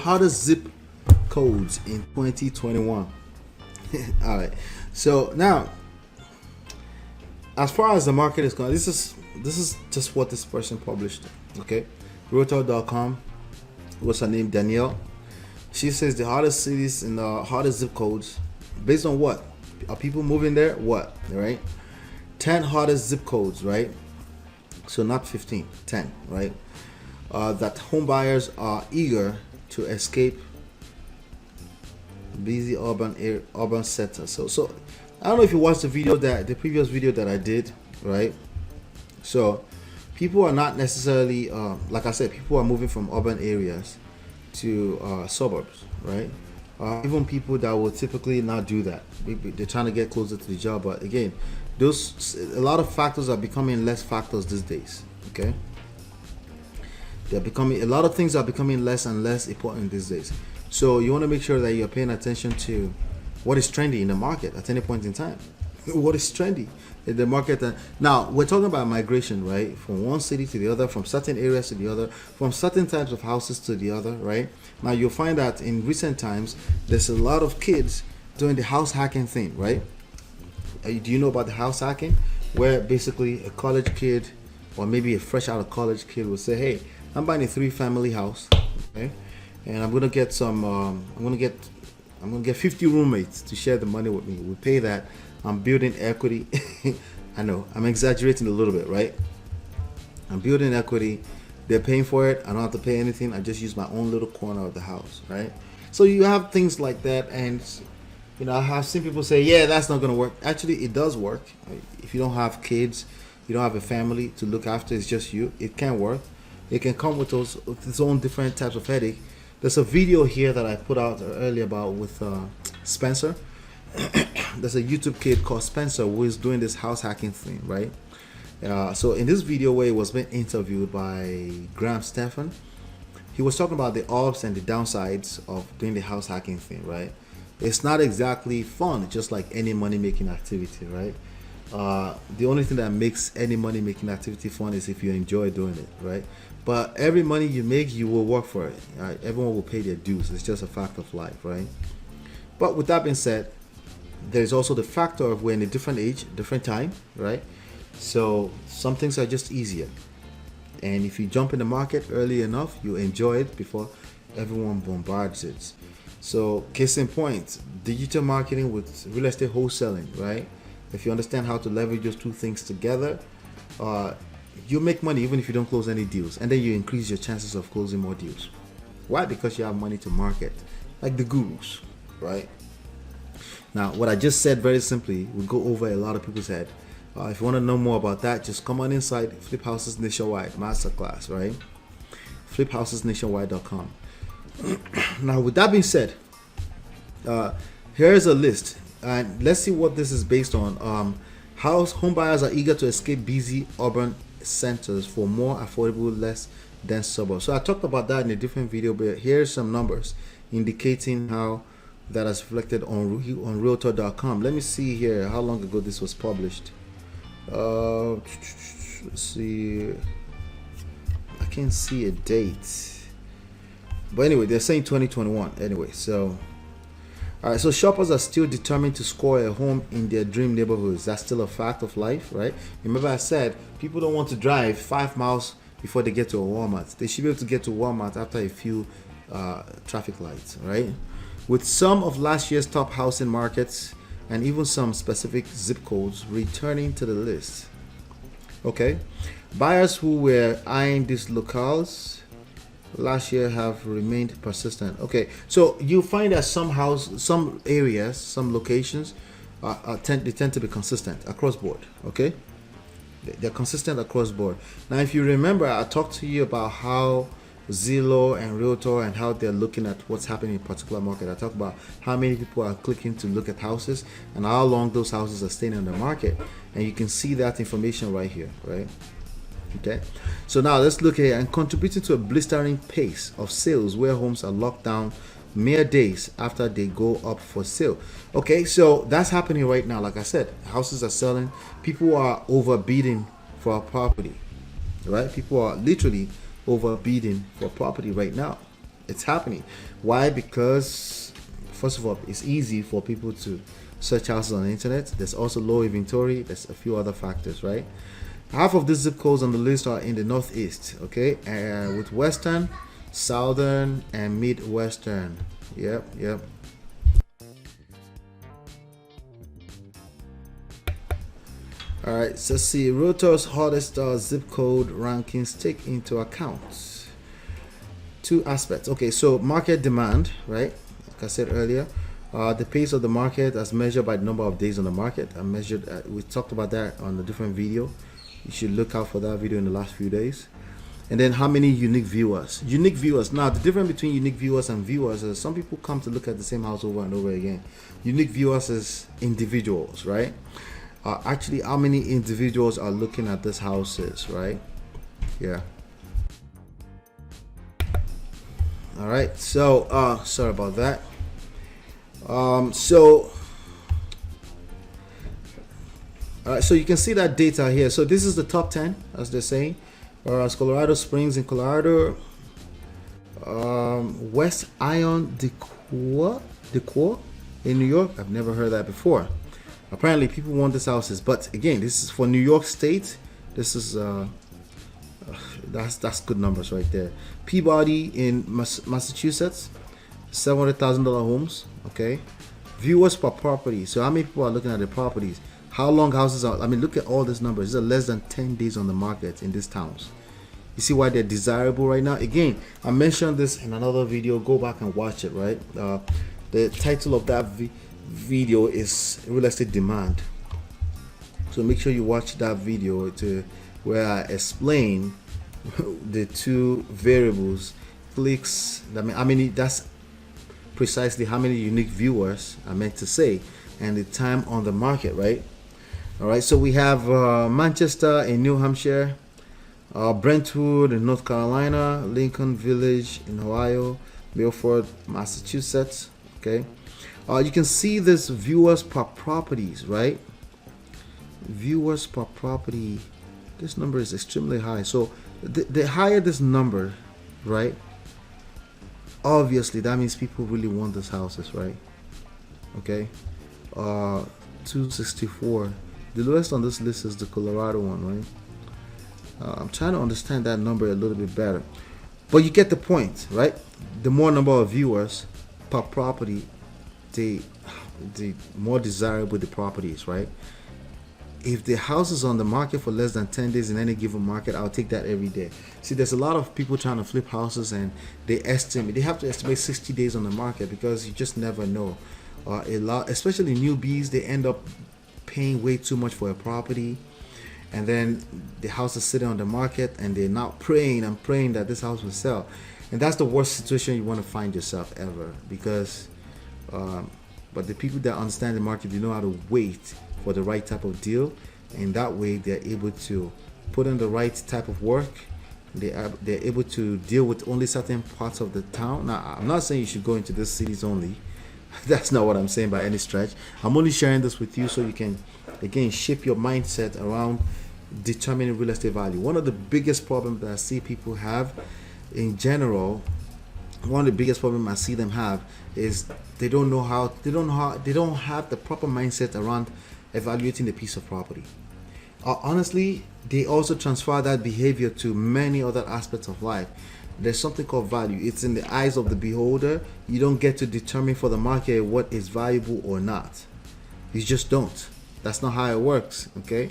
hottest zip codes in 2021. All right. So now, as far as the market is concerned, this is just what this person published. Okay, Realtor.com. What's her name? Danielle. She says the hottest cities and the hottest zip codes, based on what? Are people moving there? What? Right? 10 hottest zip codes, right? So not 15, 10, right? That home buyers are eager to escape busy urban centers. So I don't know if you watched the previous video that I did, right? So people are not necessarily, like I said, people are moving from urban areas to suburbs, right? Even people that would typically not do that, they're trying to get closer to the job. But again, a lot of factors are becoming less factors these days. Okay, a lot of things are becoming less and less important these days. So you want to make sure that you're paying attention to what is trendy in the market at any point in time. What is trendy in the market? Now we're talking about migration, right? From one city to the other, from certain areas to the other, from certain types of houses to the other, right? Now you'll find that in recent times, there's a lot of kids doing the house hacking thing, right? Do you know about the house hacking? Where basically a college kid or maybe a fresh out of college kid will say, hey, I'm buying a 3-family house, okay? And I'm gonna get some, I'm gonna get 50 roommates to share the money with me. We pay that. I'm building equity. I know, I'm exaggerating a little bit, right? I'm building equity. They're paying for it. I don't have to pay anything. I just use my own little corner of the house, right? So you have things like that, and I have seen people say, yeah, that's not going to work. Actually, it does work. If you don't have kids, you don't have a family to look after, it's just you, it can work. It can come with its own different types of headache. There's a video here that I put out earlier about with Spencer. There's a YouTube kid called Spencer who is doing this house hacking thing, right? So in this video where he was being interviewed by Graham Stephan, he was talking about the ups and the downsides of doing the house hacking thing, right? It's not exactly fun, just like any money-making activity, right? The only thing that makes any money-making activity fun is if you enjoy doing it, right? But every money you make, you will work for it, right? Everyone will pay their dues. It's just a fact of life, right? But with that being said, there's also the factor of we're in a different age, different time, right? So some things are just easier. And if you jump in the market early enough, you enjoy it before everyone bombards it. So case in point, digital marketing with real estate wholesaling, right? If you understand how to leverage those two things together, you make money even if you don't close any deals. And then you increase your chances of closing more deals. Why? Because you have money to market, like the gurus, right? Now, what I just said very simply will go over a lot of people's head. If you want to know more about that, just come on inside Flip Houses Nationwide Masterclass, right? FlipHousesNationwide.com. Now, with that being said, here's a list, and let's see what this is based on. How home buyers are eager to escape busy urban centers for more affordable, less dense suburbs. So I talked about that in a different video, but here's some numbers indicating how that is reflected on Realtor.com. Let me see here how long ago this was published. Let's see. I can't see a date. But anyway, they're saying 2021. Anyway, so all right. So shoppers are still determined to score a home in their dream neighborhoods. That's still a fact of life, right? Remember, I said people don't want to drive 5 miles before they get to a Walmart. They should be able to get to Walmart after a few traffic lights, right? With some of last year's top housing markets and even some specific zip codes returning to the list. Okay, buyers who were eyeing these locales last year have remained persistent. Okay, so you find that some areas, some locations tend to be consistent across board. Okay, they're consistent across board. Now, if you remember, I talked to you about how Zillow and Realtor and how they're looking at what's happening in a particular market. I talked about how many people are clicking to look at houses and how long those houses are staying on the market, and you can see that information right here, right? Okay, so now let's look here. And contributing to a blistering pace of sales where homes are locked down mere days after they go up for sale. Okay, so that's happening right now. Like I said, houses are selling, people are overbidding for a property, right? People are literally overbidding for property right now. It's happening. Why? Because first of all, it's easy for people to search houses on the internet. There's also low inventory. There's a few other factors, right? Half of the zip codes on the list are in the Northeast, okay, with Western, Southern, and Midwestern. Yep. All right, so see, Realtor's hottest zip code rankings take into account two aspects. Okay, so market demand, right? Like I said earlier, the pace of the market as measured by the number of days on the market. We talked about that on a different video. You should look out for that video in the last few days. And then how many unique viewers? Unique viewers. Now, the difference between unique viewers and viewers is some people come to look at the same house over and over again. Unique viewers is individuals, right? Actually, how many individuals are looking at this houses, right? Yeah. All right. So, sorry about that. All right, so you can see that data here. So this is the top 10, as they're saying. Whereas Colorado Springs in Colorado, West Ion Dequoit in New York. I've never heard that before. Apparently, people want these houses, but again, this is for New York State. This is that's good numbers right there. Peabody in Massachusetts, $700,000 homes. Okay, viewers per property. So how many people are looking at the properties? How long houses are? I mean, look at all these numbers. These are less than 10 days on the market in these towns. You see why they're desirable right now? Again, I mentioned this in another video. Go back and watch it, right? The title of that video is Real Estate Demand. So make sure you watch that video where I explain the two variables. Clicks, that's precisely how many unique viewers I meant to say, and the time on the market, right? All right, so we have Manchester in New Hampshire, Brentwood in North Carolina, Lincoln Village in Ohio, Milford, Massachusetts. Okay, you can see this viewers per properties, right? Viewers per property. This number is extremely high. So the higher this number, right? Obviously, that means people really want these houses, right? Okay, 264. The lowest on this list is the Colorado one, right? I'm trying to understand that number a little bit better, but you get the point, right? The more number of viewers per property, the more desirable the property is, right? If the house is on the market for less than 10 days in any given market, I'll take that every day. See, there's a lot of people trying to flip houses, and they have to estimate 60 days on the market because you just never know. A lot, especially newbies, they end up paying way too much for a property, and then the house is sitting on the market, and they're now praying that this house will sell, and that's the worst situation you want to find yourself ever. Because but the people that understand the market, they know how to wait for the right type of deal, and that way they're able to put in the right type of work. They're able to deal with only certain parts of the town. Now, I'm not saying you should go into these cities only. That's not what I'm saying by any stretch. I'm only sharing this with you so you can, again, shape your mindset around determining real estate value. One of the biggest problems that I see people have in general, one of the biggest problems I see them have is they don't have the proper mindset around evaluating the piece of property. Honestly, they also transfer that behavior to many other aspects of life. There's something called value. It's in the eyes of the beholder. You don't get to determine for the market what is valuable or not. You just don't. That's not how it works, okay?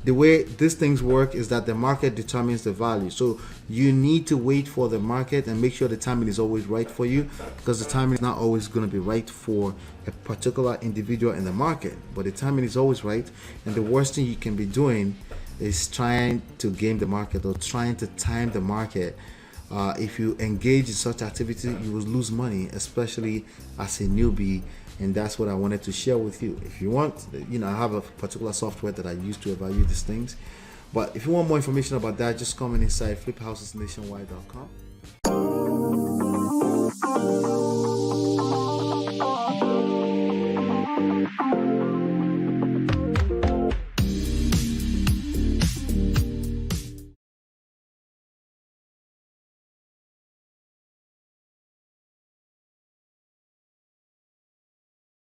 The way these things work is that the market determines the value. So you need to wait for the market and make sure the timing is always right for you, because the timing is not always going to be right for a particular individual in the market, but the timing is always right. And the worst thing you can be doing is trying to game the market or trying to time the market. If you engage in such activity, you will lose money, especially as a newbie. And that's what I wanted to share with you. If you want, I have a particular software that I use to evaluate these things. But if you want more information about that, just comment inside fliphousesnationwide.com.